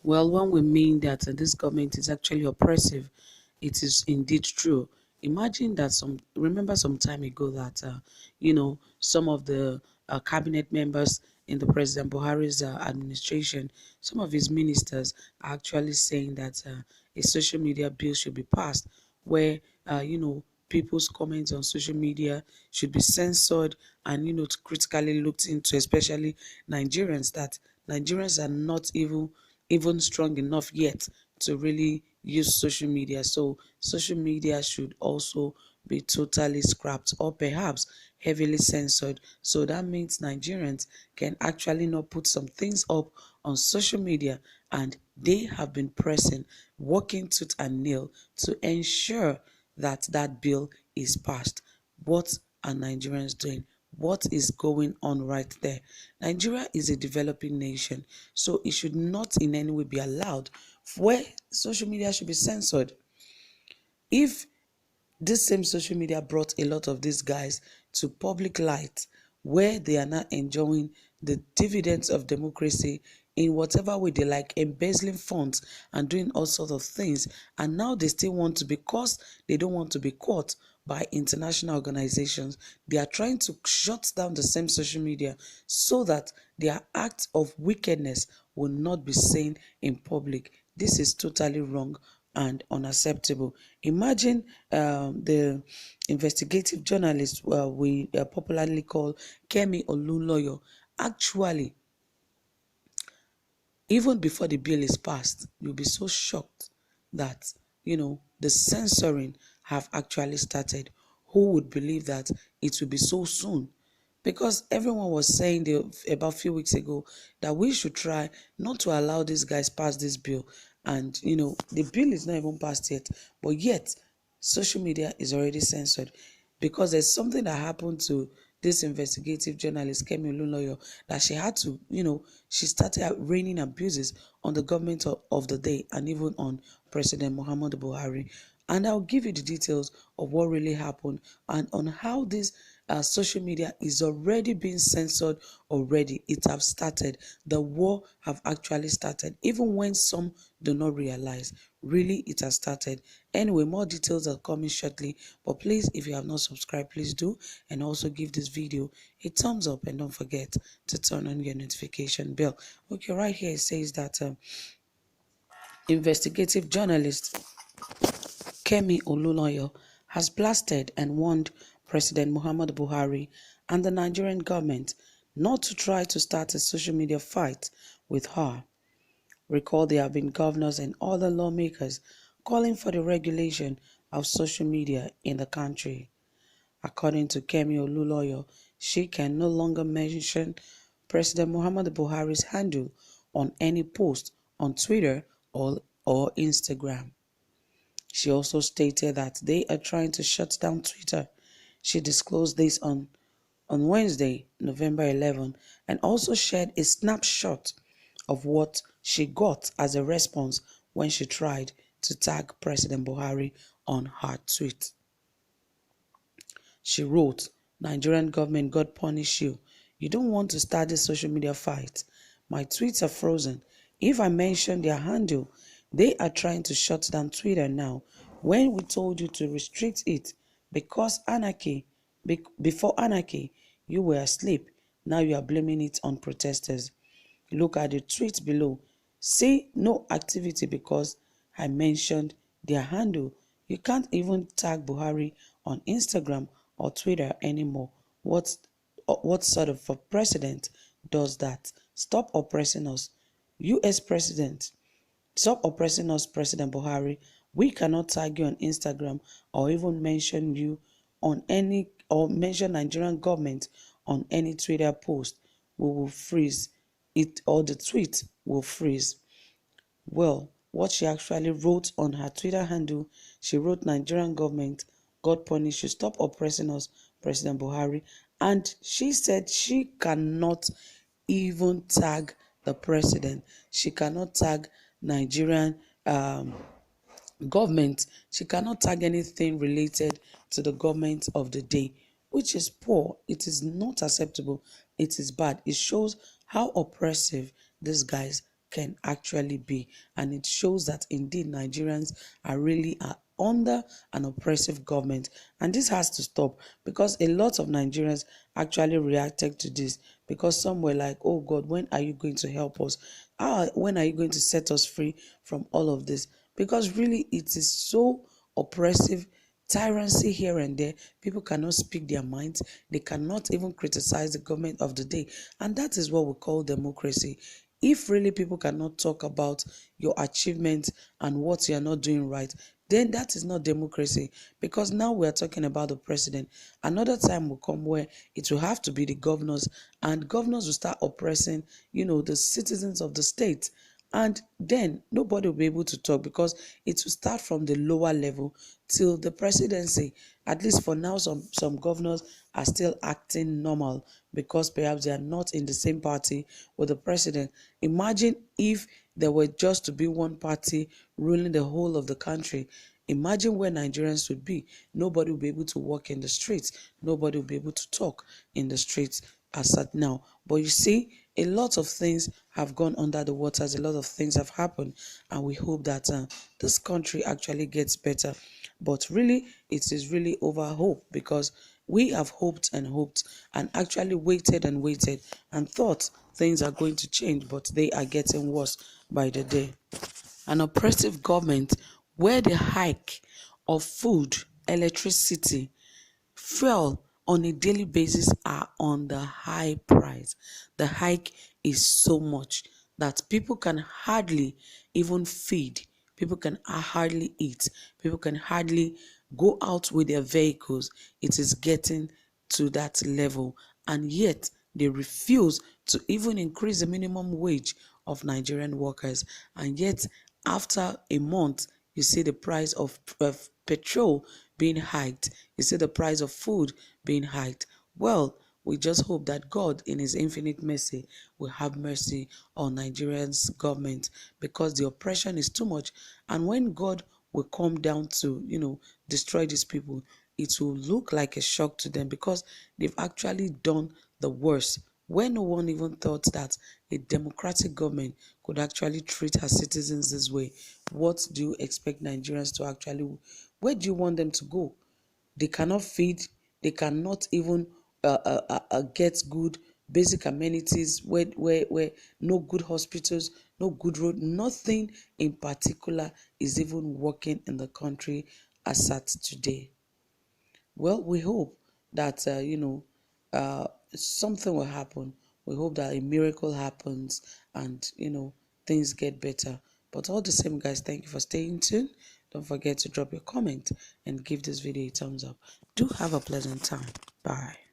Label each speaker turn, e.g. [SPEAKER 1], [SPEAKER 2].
[SPEAKER 1] Well, when we mean that this government is actually oppressive, it is indeed true. Imagine that remember some time ago that, some of the cabinet members in the President Buhari's administration, some of his ministers are actually saying that a social media bill should be passed where, people's comments on social media should be censored and, critically looked into, especially Nigerians, that Nigerians are not even strong enough yet to really use social media. So social media should also be totally scrapped or perhaps heavily censored. So that means Nigerians can actually not put some things up on social media, and they have been pressing, working tooth and nail to ensure that that bill is passed. What are Nigerians doing? What is going on right there? Nigeria is a developing nation, so it should not in any way be allowed where social media should be censored. If this same social media brought a lot of these guys to public light where they are now enjoying the dividends of democracy in whatever way they like, embezzling funds and doing all sorts of things. And now they still want to, because they don't want to be caught by international organizations, they are trying to shut down the same social media so that their acts of wickedness will not be seen in public. This is totally wrong and unacceptable. Imagine the investigative journalist we popularly call Kemi Olunloyo. Actually, even before the bill is passed, you'll be so shocked that, the censoring have actually started. Who would believe that it will be so soon? Because everyone was saying about a few weeks ago that we should try not to allow these guys pass this bill. And, the bill is not even passed yet, but yet social media is already censored because there's something that happened to this investigative journalist Kemi Olunloyo, that she had to, she started raining abuses on the government of the day and even on President Muhammadu Buhari. And I'll give you the details of what really happened and on how this social media is already being censored already. It have started. The war have actually started, even when some do not realize. Really, it has started. Anyway, more details are coming shortly. But please, if you have not subscribed, please do. And also give this video a thumbs up, and don't forget to turn on your notification bell. Okay, right here it says that investigative journalist Kemi Olunloyo has blasted and warned President Muhammadu Buhari and the Nigerian government not to try to start a social media fight with her. Recall there have been governors and other lawmakers calling for the regulation of social media in the country. According to Kemi Olunloyo, she can no longer mention President Muhammadu Buhari's handle on any post on Twitter or Instagram. She also stated that they are trying to shut down Twitter. She disclosed this on Wednesday, November 11, and also shared a snapshot of what she got as a response when she tried to tag President Buhari on her tweet. She wrote, "Nigerian government, God punish you. You don't want to start this social media fight. My tweets are frozen. If I mention their handle, they are trying to shut down Twitter now when we told you to restrict it because before anarchy, you were asleep. Now you are blaming it on protesters. Look at the tweet below. See no activity because I mentioned their handle. You can't even tag Buhari on Instagram or Twitter anymore. What sort of a president does that? Stop oppressing us. US President, stop oppressing us, President Buhari. We cannot tag you on Instagram or even mention you on any or mention Nigerian government on any Twitter post. We will freeze it, or the tweet will freeze." Well, what she actually wrote on her Twitter handle, she wrote, "Nigerian government, God punish you, stop oppressing us, President Buhari." And she said she cannot even tag the president. She cannot tag Nigerian government. She cannot tag anything related to the government of the day, which is poor. It is not acceptable. It is bad. It shows how oppressive these guys can actually be. And it shows that indeed Nigerians are really under an oppressive government. And this has to stop, because a lot of Nigerians actually reacted to this, because some were like, oh God, when are you going to help us? When are you going to set us free from all of this? Because really it is so oppressive, tyranny here and there. People cannot speak their minds. They cannot even criticize the government of the day. And that is what we call democracy. If really people cannot talk about your achievements and what you are not doing right, then that is not democracy. Because now we are talking about the president. Another time will come where it will have to be the governors, and governors will start oppressing, the citizens of the state. And then nobody will be able to talk, because it will start from the lower level till the presidency. At least for now, some governors are still acting normal, because perhaps they are not in the same party with the president. Imagine if there were just to be one party ruling the whole of the country. Imagine where Nigerians would be. Nobody will be able to walk in the streets. Nobody will be able to talk in the streets as at now. But you see, a lot of things have gone under the waters. A lot of things have happened, and we hope that this country actually gets better. But really, it is really over hope, because we have hoped and hoped and actually waited and waited and thought things are going to change, but they are getting worse by the day. An oppressive government where the hike of food, electricity, fuel on a daily basis are on the high price. The hike is so much that people can hardly even feed. People can hardly eat. People can hardly go out with their vehicles. It is getting to that level. And yet they refuse to even increase the minimum wage of Nigerian workers. And yet after a month, you see the price of petrol being hiked. You see the price of food being hiked. Well, we just hope that God, in His infinite mercy, will have mercy on Nigerians' government, because the oppression is too much. And when God will come down to, destroy these people, it will look like a shock to them, because they've actually done the worst. When no one even thought that a democratic government could actually treat her citizens this way, what do you expect Nigerians to actually, where do you want them to go? They cannot feed, they cannot even get good basic amenities, where no good hospitals, no good road, nothing in particular is even working in the country as at today. Well, we hope that, something will happen. We hope that a miracle happens, and, things get better. But all the same, guys, thank you for staying tuned. Don't forget to drop your comment and give this video a thumbs up. Do have a pleasant time. Bye.